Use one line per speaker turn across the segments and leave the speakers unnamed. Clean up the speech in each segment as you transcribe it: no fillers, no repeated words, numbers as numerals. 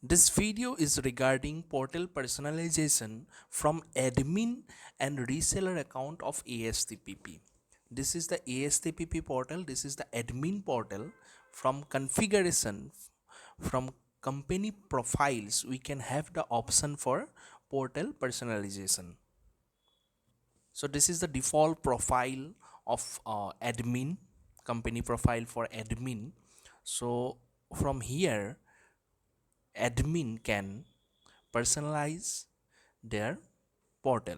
This video is regarding portal personalization from admin and reseller account of ASTPP. This is the ASTPP portal. This is the admin portal. From configuration, from company profiles, we can have the option for portal personalization. So this is the default profile of admin, company profile for admin. So from here, admin can personalize their portal.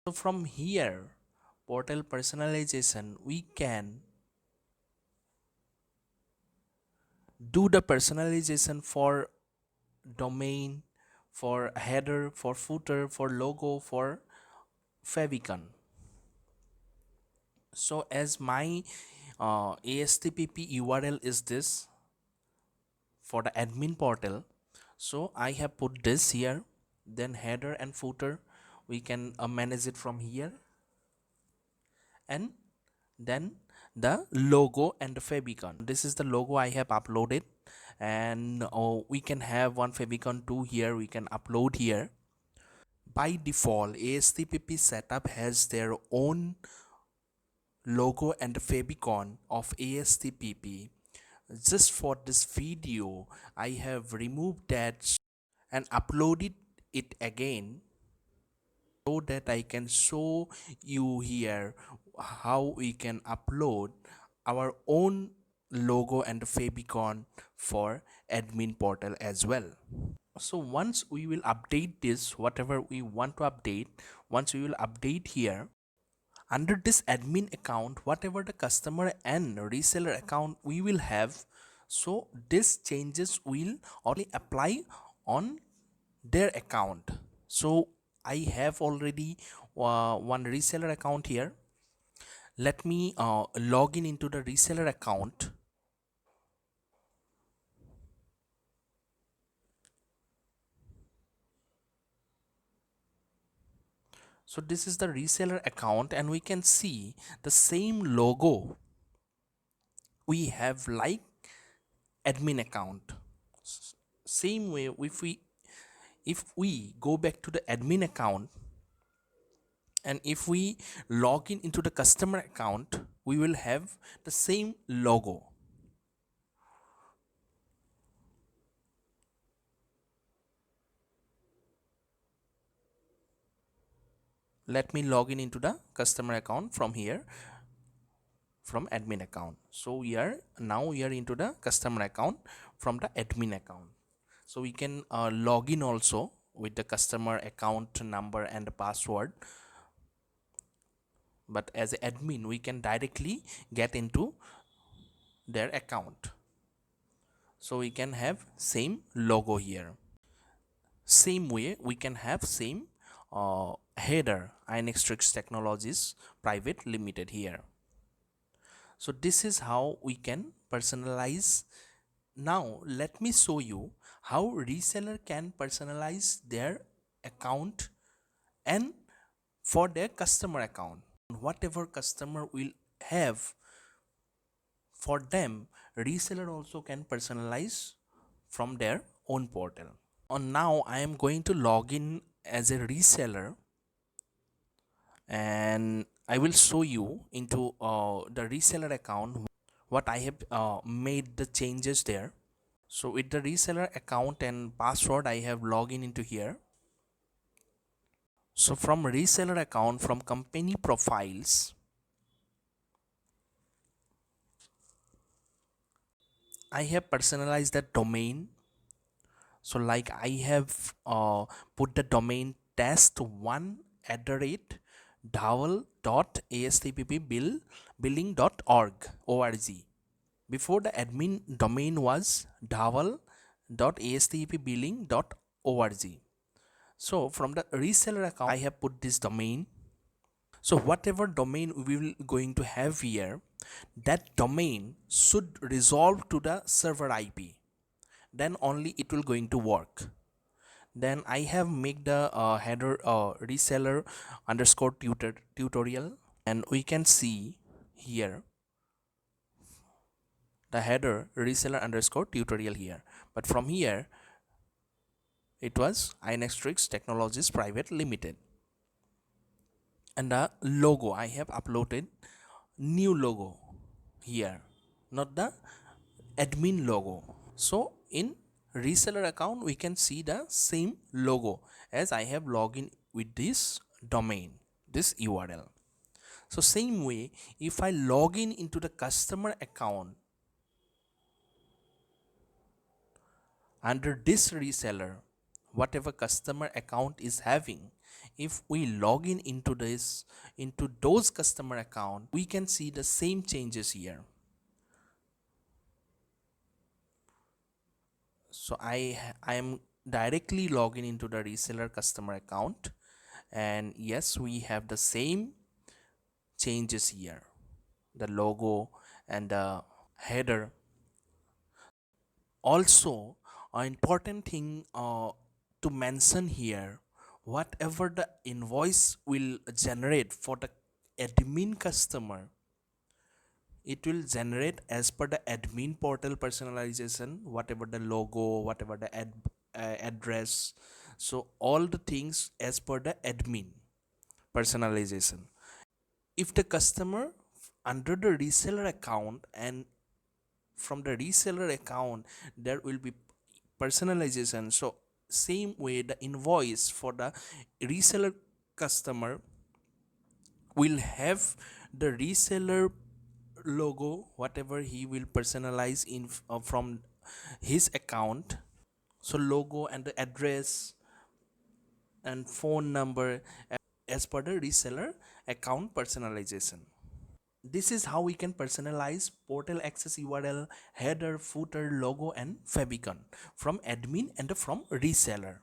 So from here, portal personalization, we can do the personalization for domain, for header, for footer, for logo, for favicon. So as my ASTPP URL is this for the admin portal, so I have put this here. Then header and footer, we can manage it from here, and then the logo and the favicon. This is the logo I have uploaded, and we can have one favicon 2 here, we can upload here. By default, ASTPP setup has their own logo and favicon of ASTPP. Just for this video, I have removed that and uploaded it again, so that I can show you here how we can upload our own logo and favicon for admin portal as well. So once we will update this, whatever we want to update, once we will update here under this admin account, whatever the customer and reseller account we will have, so these changes will only apply on their account. So I have already one reseller account here. Let me log in into the reseller account. So this is the reseller account, and we can see the same logo we have like admin account. Same way, if we go back to the admin account, and if we log in into the customer account, we will have the same logo. Let me log in into the customer account from here, from admin account. So we are into the customer account from the admin account. So we can log in also with the customer account number and the password, but as an admin we can directly get into their account. So we can have same logo here. Same way we can have same header, Inextrix Technologies Private Limited here. So this is how we can personalize. Now let me show you how reseller can personalize their account and for their customer account. Whatever customer will have, for them reseller also can personalize from their own portal. And now I am going to log in as a reseller, and I will show you into the reseller account what I have made the changes there. So with the reseller account and password, I have login into here. So from reseller account, from company profiles, I have personalized the domain. So like I have put the domain test1@dowel.astppbilling.org. Before, the admin domain was dowel.astppbilling.org. So from the reseller account, I have put this domain. So whatever domain we will going to have here, that domain should resolve to the server IP. Then only it will going to work. Then I have made the header reseller underscore tutorial, and we can see here the header reseller underscore tutorial here. But from here, It was Inextrix Technologies Private Limited. And the logo, I have uploaded new logo here, not the admin logo. So in reseller account we can see the same logo as I have logged in with this domain, this URL. So same way, if I log in into the customer account under this reseller, whatever customer account is having, if we log in into this, into those customer account, we can see the same changes here. So I am directly logging into the reseller customer account, and yes, we have the same changes here, the logo and the header. Also, an important thing to mention here, whatever the invoice will generate for the admin customer, it will generate as per the admin portal personalization, whatever the logo, whatever the address, so all the things as per the admin personalization. If the customer under the reseller account, and from the reseller account there will be personalization, so same way the invoice for the reseller customer will have the reseller logo, whatever he will personalize in from his account. So logo and the address and phone number as per the reseller account personalization. This is how we can personalize portal access URL, header, footer, logo and favicon from admin and from reseller.